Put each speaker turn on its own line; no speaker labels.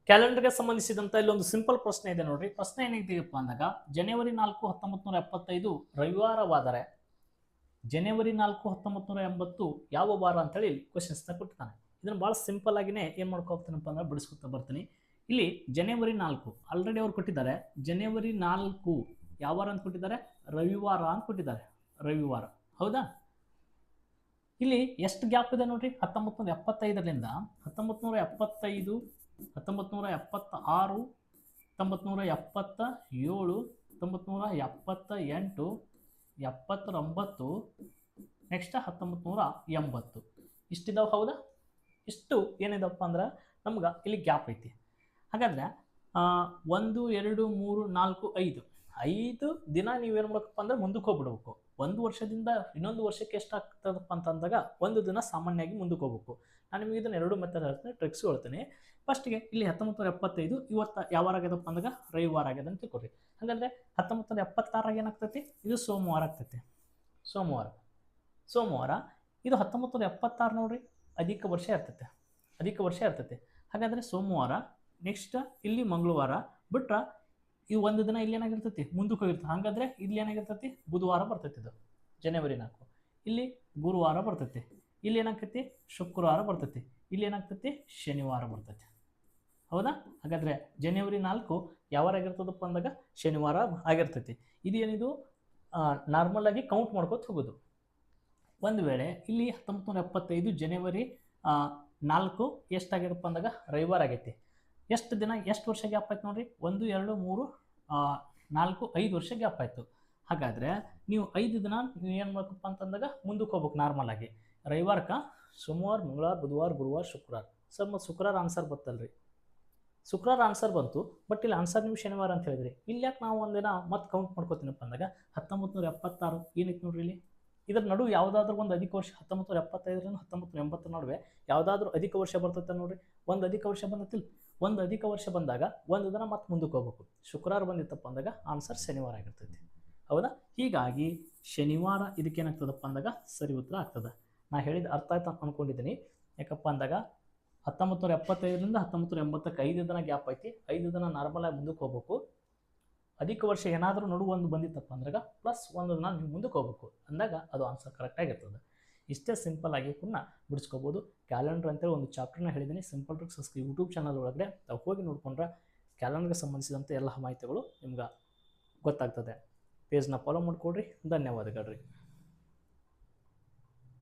ಕ್ಯಾಲೆಂಡರ್ಗೆ ಸಂಬಂಧಿಸಿದಂತ ಇಲ್ಲೊಂದು ಸಿಂಪಲ್ ಪ್ರಶ್ನೆ ಇದೆ ನೋಡ್ರಿ. ಪ್ರಶ್ನೆ ಏನಿದೆಯಪ್ಪ ಅಂದಾಗ ಜನವರಿ 4 1975 ರವಿವಾರವಾದರೆ ಜನವರಿ 4 1980 ಯಾವ ವಾರ ಅಂತ ಹೇಳಿ ಕ್ವಶನ್ಸ್ ನ ಕೊಟ್ಟಿದ್ದಾನೆ. ಇದನ್ನ ಬಹಳ ಸಿಂಪಲ್ ಆಗಿನೇ ಏನ್ ಮಾಡ್ಕೋತೀನಪ್ಪ ಅಂದ್ರೆ ಬಿಡಿಸ್ಕೊತಾ ಬರ್ತೀನಿ. ಇಲ್ಲಿ ಜನವರಿ 4 ಆಲ್ರೆಡಿ ಅವ್ರು ಕೊಟ್ಟಿದ್ದಾರೆ. ಜನವರಿ 4 ಯಾವ ವಾರ ಅಂತ ಕೊಟ್ಟಿದ್ದಾರೆ? ರವಿವಾರ ಅಂತ ಕೊಟ್ಟಿದ್ದಾರೆ. ರವಿವಾರ, ಹೌದಾ? ಇಲ್ಲಿ ಎಷ್ಟು ಗ್ಯಾಪ್ ಇದೆ ನೋಡ್ರಿ. 1975ರಿಂದ 1975, 1976, 1977, 1978, 79, ನೆಕ್ಸ್ಟ್ 1980 ಇಷ್ಟಿದಾವೆ, ಹೌದಾ? ಇಷ್ಟು ಏನಿದಪ್ಪ ಅಂದ್ರೆ ನಮ್ಗೆ ಇಲ್ಲಿ ಗ್ಯಾಪ್ ಐತಿ. ಹಾಗಾದ್ರೆ 1 2 3 4 5 ದಿನ ನೀವೇನು ಮಾಡಬೇಕಪ್ಪ ಅಂದ್ರೆ ಮುಂದಕ್ಕೆ ಹೋಗ್ಬಿಡ್ಬೇಕು. ಒಂದು ವರ್ಷದಿಂದ ಇನ್ನೊಂದು ವರ್ಷಕ್ಕೆ ಎಷ್ಟಾಗ್ತದಪ್ಪ ಅಂತಂದಾಗ ಒಂದು ದಿನ ಸಾಮಾನ್ಯವಾಗಿ ಮುಂದಕ್ಕೆ ಹೋಗ್ಬೇಕು. ನಾನು ನಿಮಗೆ ಇದನ್ನ ಎರಡು ಮೆಥಡ್ ಹೇಳ್ತೀನಿ, ಟ್ರಿಕ್ಸ್ ಹೇಳ್ತೀನಿ. ಫಸ್ಟ್ಗೆ ಇಲ್ಲಿ 1975 ಇವತ್ತು ಯಾವ ವಾರ ಆಗ್ಯದಪ್ಪ ಅಂದಾಗ ರವಿವಾರ ಆಗ್ಯದ ಅಂತ ತಿಳ್ಕೊರಿ. ಹಾಗಾದ್ರೆ 1976 ಏನಾಗ್ತೈತಿ? ಇದು ಸೋಮವಾರ ಆಗ್ತೈತಿ. ಸೋಮವಾರ ಇದು 1976 ನೋಡ್ರಿ, ಅಧಿಕ ವರ್ಷ ಇರ್ತೈತೆ. ಹಾಗಾದ್ರೆ ಸೋಮವಾರ, ನೆಕ್ಸ್ಟ್ ಇಲ್ಲಿ ಮಂಗಳವಾರ ಬಿಟ್ರ ಈ ಒಂದು ದಿನ ಇಲ್ಲಿ ಏನಾಗಿರ್ತೈತಿ? ಮುಂದಕ್ಕೆ ಹೋಗಿರ್ತದೆ. ಹಾಗಾದ್ರೆ ಇಲ್ಲಿ ಏನಾಗಿರ್ತೈತಿ? ಬುಧವಾರ ಬರ್ತೈತಿ. ಇದು ಜನವರಿ 4. ಇಲ್ಲಿ ಗುರುವಾರ ಬರ್ತೈತಿ. ಇಲ್ಲಿ ಏನಾಗ್ತೈತಿ? ಶುಕ್ರವಾರ ಬರ್ತೈತಿ. ಇಲ್ಲಿ ಏನಾಗ್ತೈತಿ? ಶನಿವಾರ ಬರ್ತೈತಿ, ಹೌದಾ? ಹಾಗಾದ್ರೆ ಜನವರಿ 4 ಯಾವಾರ ಆಗಿರ್ತದಪ್ಪ ಅಂದಾಗ ಶನಿವಾರ ಆಗಿರ್ತೈತಿ. ಇದು ಏನಿದು ನಾರ್ಮಲ್ ಆಗಿ ಕೌಂಟ್ ಮಾಡ್ಕೊತ ಹೋಗೋದು. ಒಂದು ವೇಳೆ ಇಲ್ಲಿ 1975 ಜನವರಿ 4 ಎಷ್ಟಾಗಿರಪ್ಪ ಅಂದಾಗ ರವಿವಾರ ಆಗೈತಿ. ಎಷ್ಟು ದಿನ, ಎಷ್ಟು ವರ್ಷ ಗ್ಯಾಪ್ ಆಯ್ತು ನೋಡ್ರಿ? 1 2 3 4 5 ವರ್ಷ ಗ್ಯಾಪ್ ಆಯ್ತು. ಹಾಗಾದ್ರೆ ನೀವು 5 ದಿನ ನೀವು ಏನು ಮಾಡ್ಬೇಕಪ್ಪ ಅಂತಂದಾಗ ಮುಂದಕ್ಕೆ ಹೋಗ್ಬೇಕು. ನಾರ್ಮಲ್ ಆಗಿ ರವಿವಾರಕ್ಕೆ ಸೋಮವಾರ, ಮಂಗಳವಾರ, ಬುಧವಾರ, ಗುರುವಾರ, ಶುಕ್ರವಾರ. ಸರ್ ಮತ್ತು ಶುಕ್ರವಾರ ಆನ್ಸರ್ ಬರ್ತಲ್ರಿ. ಶುಕ್ರವಾರ ಆನ್ಸರ್ ಬಂತು, ಬಟ್ ಇಲ್ಲಿ ಆನ್ಸರ್ ನೀವು ಶನಿವಾರ ಅಂತ ಹೇಳಿದ್ರಿ. ಇಲ್ಲಿ ಯಾಕೆ ನಾವು ಒಂದಿನ ಮತ್ತೆ ಕೌಂಟ್ ಮಾಡ್ಕೋತೀನಪ್ಪ ಅಂದಾಗ 1976 ಏನೈತೆ ನೋಡ್ರಿ. ಇಲ್ಲಿ ಇದರ ನಡುವೆ ಯಾವುದಾದ್ರೂ ಒಂದು ಅಧಿಕ ವರ್ಷ 1975ರಿಂದ 1980 ನಡುವೆ ಯಾವುದಾದ್ರೂ ಅಧಿಕ ವರ್ಷ ಬರ್ತೈತೆ ನೋಡ್ರಿ. ಒಂದು ಅಧಿಕ ವರ್ಷ ಬಂದತಿಲ್ಲ. ಒಂದು ಅಧಿಕ ವರ್ಷ ಬಂದಾಗ ಒಂದು ದಿನ ಮತ್ತೆ ಮುಂದಕ್ಕೆ ಹೋಗ್ಬೇಕು. ಶುಕ್ರವಾರ ಬಂದಿತ್ತಪ್ಪ ಅಂದಾಗ ಆನ್ಸರ್ ಶನಿವಾರ ಆಗಿರ್ತೈತಿ, ಹೌದಾ? ಹೀಗಾಗಿ ಶನಿವಾರ ಇದಕ್ಕೇನಾಗ್ತದಪ್ಪ ಅಂದಾಗ ಸರಿ ಉತ್ತರ ಆಗ್ತದೆ. ನಾ ಹೇಳಿದ ಅರ್ಥ ಆಯ್ತು ಅಂತ ಅನ್ಕೊಂಡಿದ್ದೀನಿ. ಯಾಕಪ್ಪ ಅಂದಾಗ 1975ರಿಂದ 1980ಕ್ಕೆ 5 ದಿನ ಗ್ಯಾಪ್ ಐತಿ. 5 ದಿನ ನಾರ್ಮಲ್ ಆಗಿ ಮುಂದಕ್ಕೆ ಹೋಗ್ಬೇಕು. ಅಧಿಕ ವರ್ಷ ಏನಾದರೂ ನಡುವೆ ಒಂದು ಬಂದಿತ್ತಪ್ಪ ಅಂದಾಗ ಪ್ಲಸ್ ಒಂದು ದಿನ ನೀವು ಮುಂದಕ್ಕೆ ಹೋಗ್ಬೇಕು ಅಂದಾಗ ಅದು ಆನ್ಸರ್ ಕರೆಕ್ಟ್ ಆಗಿರ್ತದೆ. ಇಷ್ಟೇ ಸಿಂಪಲ್ ಆಗಿ ಕೂಡ ಬಿಡಿಸ್ಕೋಬೋದು. ಕ್ಯಾಲೆಂಡರ್ ಅಂತೇಳಿ ಒಂದು ಚಾಪ್ಟರ್ನ ಹೇಳಿದ್ದೀನಿ, ಸಿಂಪಲ್ ಟ್ರಿಕ್ಸ್ ಯೂಟ್ಯೂಬ್ ಚಾನಲ್ ಒಳಗಡೆ ತಾವು ಹೋಗಿ ನೋಡಿಕೊಂಡ್ರೆ ಕ್ಯಾಲೆಂಡರ್ಗೆ ಸಂಬಂಧಿಸಿದಂತೆ ಎಲ್ಲ ಮಾಹಿತಿಗಳು ನಿಮ್ಗೆ ಗೊತ್ತಾಗ್ತದೆ. ಪೇಜ್ನ ಫಾಲೋ ಮಾಡಿಕೊಡ್ರಿ. ಧನ್ಯವಾದಗಳು ರೀ.